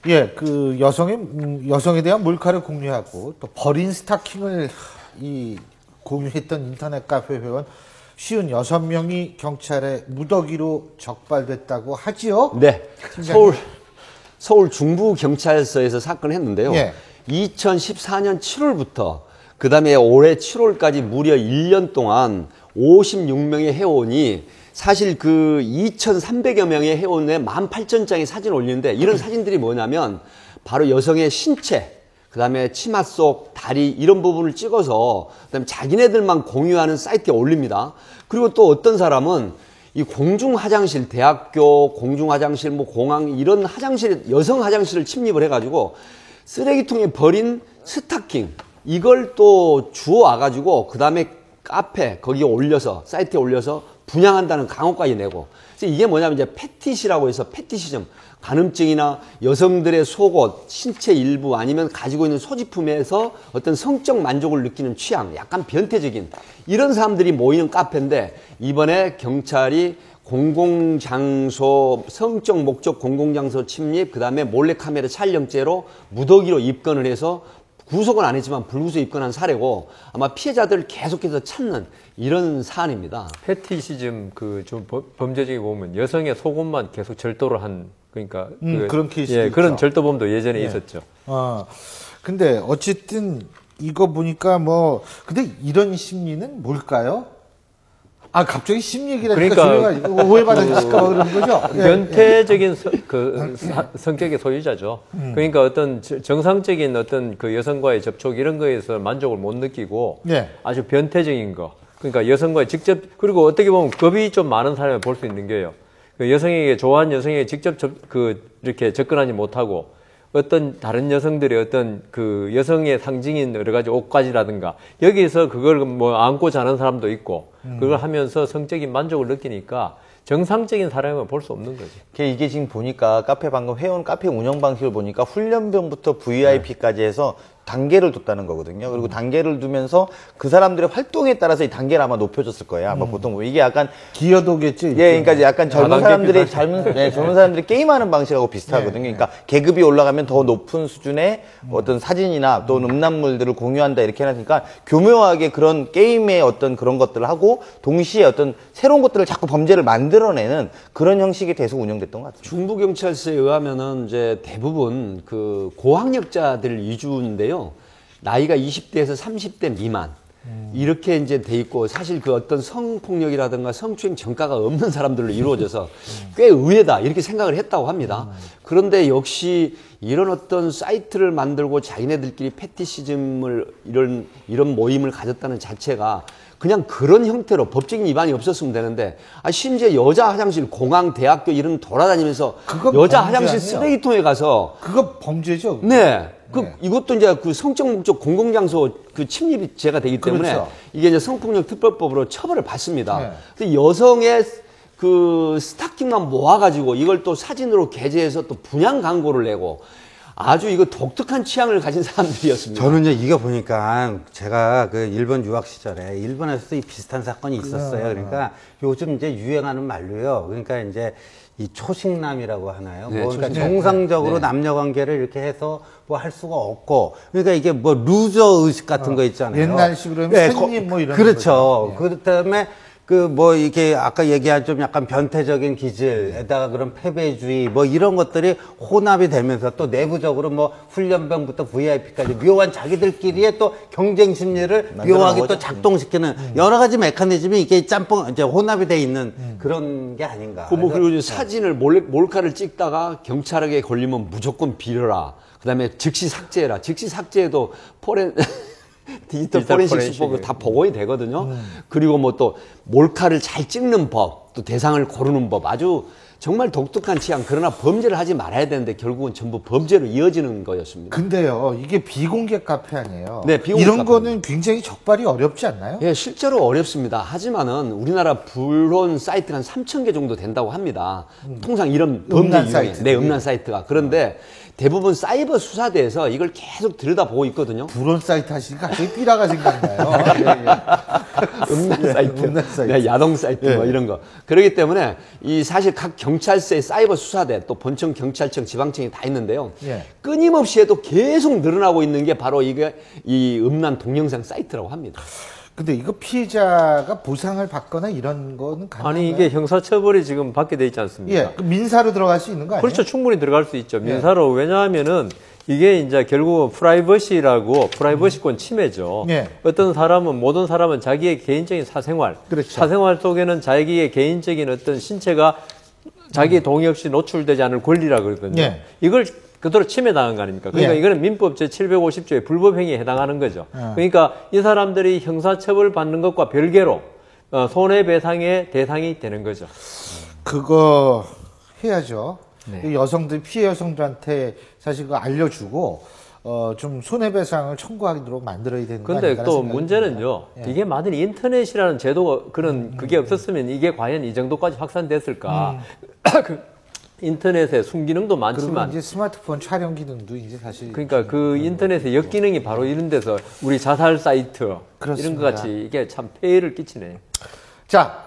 예, 그 여성에 대한 몰카를 공유하고 또 버린 스타킹을 공유했던 인터넷 카페 회원 56명이 경찰의 무더기로 적발됐다고 하지요? 네. 서울 중부경찰서에서 사건을 했는데요. 예. 2014년 7월부터 그 다음에 올해 7월까지 무려 1년 동안 56명의 회원이 사실 그 2,300여 명의 회원에 18,000장의 사진을 올리는데 이런 사진들이 뭐냐면 바로 여성의 신체, 그 다음에 치마 속, 다리 이런 부분을 찍어서 그 다음에 자기네들만 공유하는 사이트에 올립니다. 그리고 또 어떤 사람은 이 공중 화장실, 대학교 공중 화장실, 뭐 공항 이런 화장실, 여성 화장실을 침입을 해가지고 쓰레기통에 버린 스타킹 이걸 또 주워와가지고 그 다음에 카페 거기에 올려서 사이트에 올려서 분양한다는 강호까지 내고. 그래서 이게 뭐냐면 이제 패티시라고 해서 패티시즘, 간음증이나 여성들의 속옷, 신체 일부 아니면 가지고 있는 소지품에서 어떤 성적 만족을 느끼는 취향, 약간 변태적인 이런 사람들이 모이는 카페인데 이번에 경찰이 공공장소, 성적 목적 공공장소 침입, 그 다음에 몰래카메라 촬영죄로 무더기로 입건을 해서 구속은 안 했지만 불구속 입건한 사례고 아마 피해자들을 계속해서 찾는 이런 사안입니다. 패티시즘 좀 범죄적인 보면 여성의 속옷만 계속 절도를 한 그러니까 그런 케이스 예, 그런 절도범도 예전에 예. 있었죠. 근데 어쨌든 이거 보니까 근데 이런 심리는 뭘까요? 갑자기 심 얘기를 그러니까 오해받으실까 그런 거죠? 변태적인 성격의 소유자죠. 그러니까 어떤 정상적인 어떤 그 여성과의 접촉 이런 거에서 만족을 못 느끼고 아주 변태적인 거. 그러니까 여성과의 직접 그리고 어떻게 보면 겁이 좀 많은 사람을 볼 수 있는 게요. 그 여성에게 좋아하는 여성에게 직접 이렇게 접근하지 못하고 어떤 다른 여성들의 어떤 그 여성의 상징인 여러 가지 옷가지라든가 여기에서 그걸 안고 자는 사람도 있고 그걸 하면서 성적인 만족을 느끼니까 정상적인 사람은 볼 수 없는 거지. 이게 지금 보니까 방금 회원 카페 운영 방식을 보니까 훈련병부터 VIP까지 해서 단계를 뒀다는 거거든요. 그리고 단계를 두면서 그 사람들의 활동에 따라서 이 단계를 아마 높여줬을 거예요. 아마 보통 이게 약간 기여도겠지. 예, 그러니까 약간 젊은 사람들이 게임하는 방식하고 비슷하거든요. 그러니까 계급이 올라가면 더 높은 수준의 어떤 사진이나 또는 음란물들을 공유한다 이렇게 해놨으니까 교묘하게 그런 게임의 어떤 그런 것들을 하고 동시에 어떤 새로운 것들을 자꾸 범죄를 만들어내는 그런 형식이 계속 운영됐던 것 같습니다. 중부경찰서에 의하면은 이제 대부분 그 고학력자들 위주인데요. 나이가 20대에서 30대 미만 이렇게 이제 돼 있고 사실 그 어떤 성폭력이라든가 성추행 전과가 없는 사람들로 이루어져서 꽤 의외다 이렇게 생각을 했다고 합니다. 그런데 역시 이런 어떤 사이트를 만들고 자기네들끼리 패티시즘을 이런 모임을 가졌다는 자체가 그냥 그런 형태로 법적인 위반이 없었으면 되는데 심지어 여자 화장실, 공항, 대학교 이런 돌아다니면서 여자 화장실 쓰레기통에 가서 그거 범죄죠? 네. 이것도 이제 그 성적 목적 공공장소 침입이 죄가 되기 때문에 이게 이제 성폭력 특별법으로 처벌을 받습니다. 근데 여성의 그 스타킹만 모아가지고 이걸 또 사진으로 게재해서 또 분양 광고를 내고 아주 이거 독특한 취향을 가진 사람들이었습니다. 저는요, 이거 보니까 제가 그 일본 유학 시절에 일본에서도 이 비슷한 사건이 있었어요. 그러니까 요즘 이제 유행하는 말로요. 그러니까 이제 이 초식남이라고 하나요? 네, 그러니까 정상적으로 남녀 관계를 이렇게 해서 할 수가 없고. 그러니까 이게 루저 의식 같은 거 있잖아요. 옛날식으로 하면 선님 이런 그렇죠. 그다음에 이게 아까 얘기한 좀 약간 변태적인 기질에다가 그런 패배주의 이런 것들이 혼합이 되면서 또 내부적으로 훈련병부터 VIP까지 묘한 자기들끼리의 또 경쟁 심리를 묘하게 또 작동시키는 여러 가지 메커니즘이 이게 이제 혼합이 돼 있는 그런 게 아닌가. 그리고 이제 사진을 몰카를 찍다가 경찰에게 걸리면 무조건 빌어라. 그 다음에 즉시 삭제해라. 즉시 삭제해도 디지털 포렌식 수법을 다 복원이 되거든요. 그리고 또 몰카를 잘 찍는 법, 또 대상을 고르는 법, 아주 정말 독특한 취향. 그러나 범죄를 하지 말아야 되는데 결국은 전부 범죄로 이어지는 거였습니다. 근데요, 이게 비공개 카페 아니에요? 네, 비공개 이런 카페. 거는 굉장히 적발이 어렵지 않나요? 예, 실제로 어렵습니다. 하지만은 우리나라 불온 사이트가 한 3,000개 정도 된다고 합니다. 통상 이런 범죄 사이트, 음란 사이트가. 그런데 대부분 사이버 수사대에서 이걸 계속 들여다보고 있거든요. 불온 사이트 하시니까 갑자기 삐라가 생각나요. 음란 사이트, 야동 사이트 이런 거. 그렇기 때문에 이 사실 각 경찰서의 사이버 수사대, 또 본청 경찰청, 지방청이 다 있는데요. 예. 끊임없이 해도 계속 늘어나고 있는 게 바로 이게 이 음란 동영상 사이트라고 합니다. 근데 이거 피해자가 보상을 받거나 이런 거는 가능한가요? 아니 이게 형사처벌이 지금 받게 돼 있지 않습니까? 예, 그 민사로 들어갈 수 있는 거 아니에요? 그렇죠. 충분히 들어갈 수 있죠. 민사로. 왜냐하면은 이게 이제 결국 프라이버시권 침해죠. 예. 모든 사람은 자기의 개인적인 사생활, 그렇죠. 사생활 속에는 자기의 개인적인 어떤 신체가 자기 동의 없이 노출되지 않을 권리라 그러거든요. 예. 이걸 그대로 침해당한 거 아닙니까? 그러니까 예. 이거는 민법 제750조의 불법행위에 해당하는 거죠. 그러니까 이 사람들이 형사처벌 받는 것과 별개로 손해배상의 대상이 되는 거죠. 그거 해야죠. 네. 이 여성들, 피해 여성들한테 사실 그거 알려주고, 좀 손해배상을 청구하도록 만들어야 되는 거 근데 아닌가 또 생각이 문제는요, 듭니다. 예. 이게 만일 인터넷이라는 제도가 그게 없었으면 이게 과연 이 정도까지 확산됐을까? 그 인터넷에 순기능도 그리고 많지만, 이제 스마트폰 촬영 기능도 이제 사실. 그러니까 그 인터넷의 역기능이 바로 이런 데서 우리 자살 사이트, 이런 그렇습니다. 것 같이 이게 참 폐해를 끼치네. 자,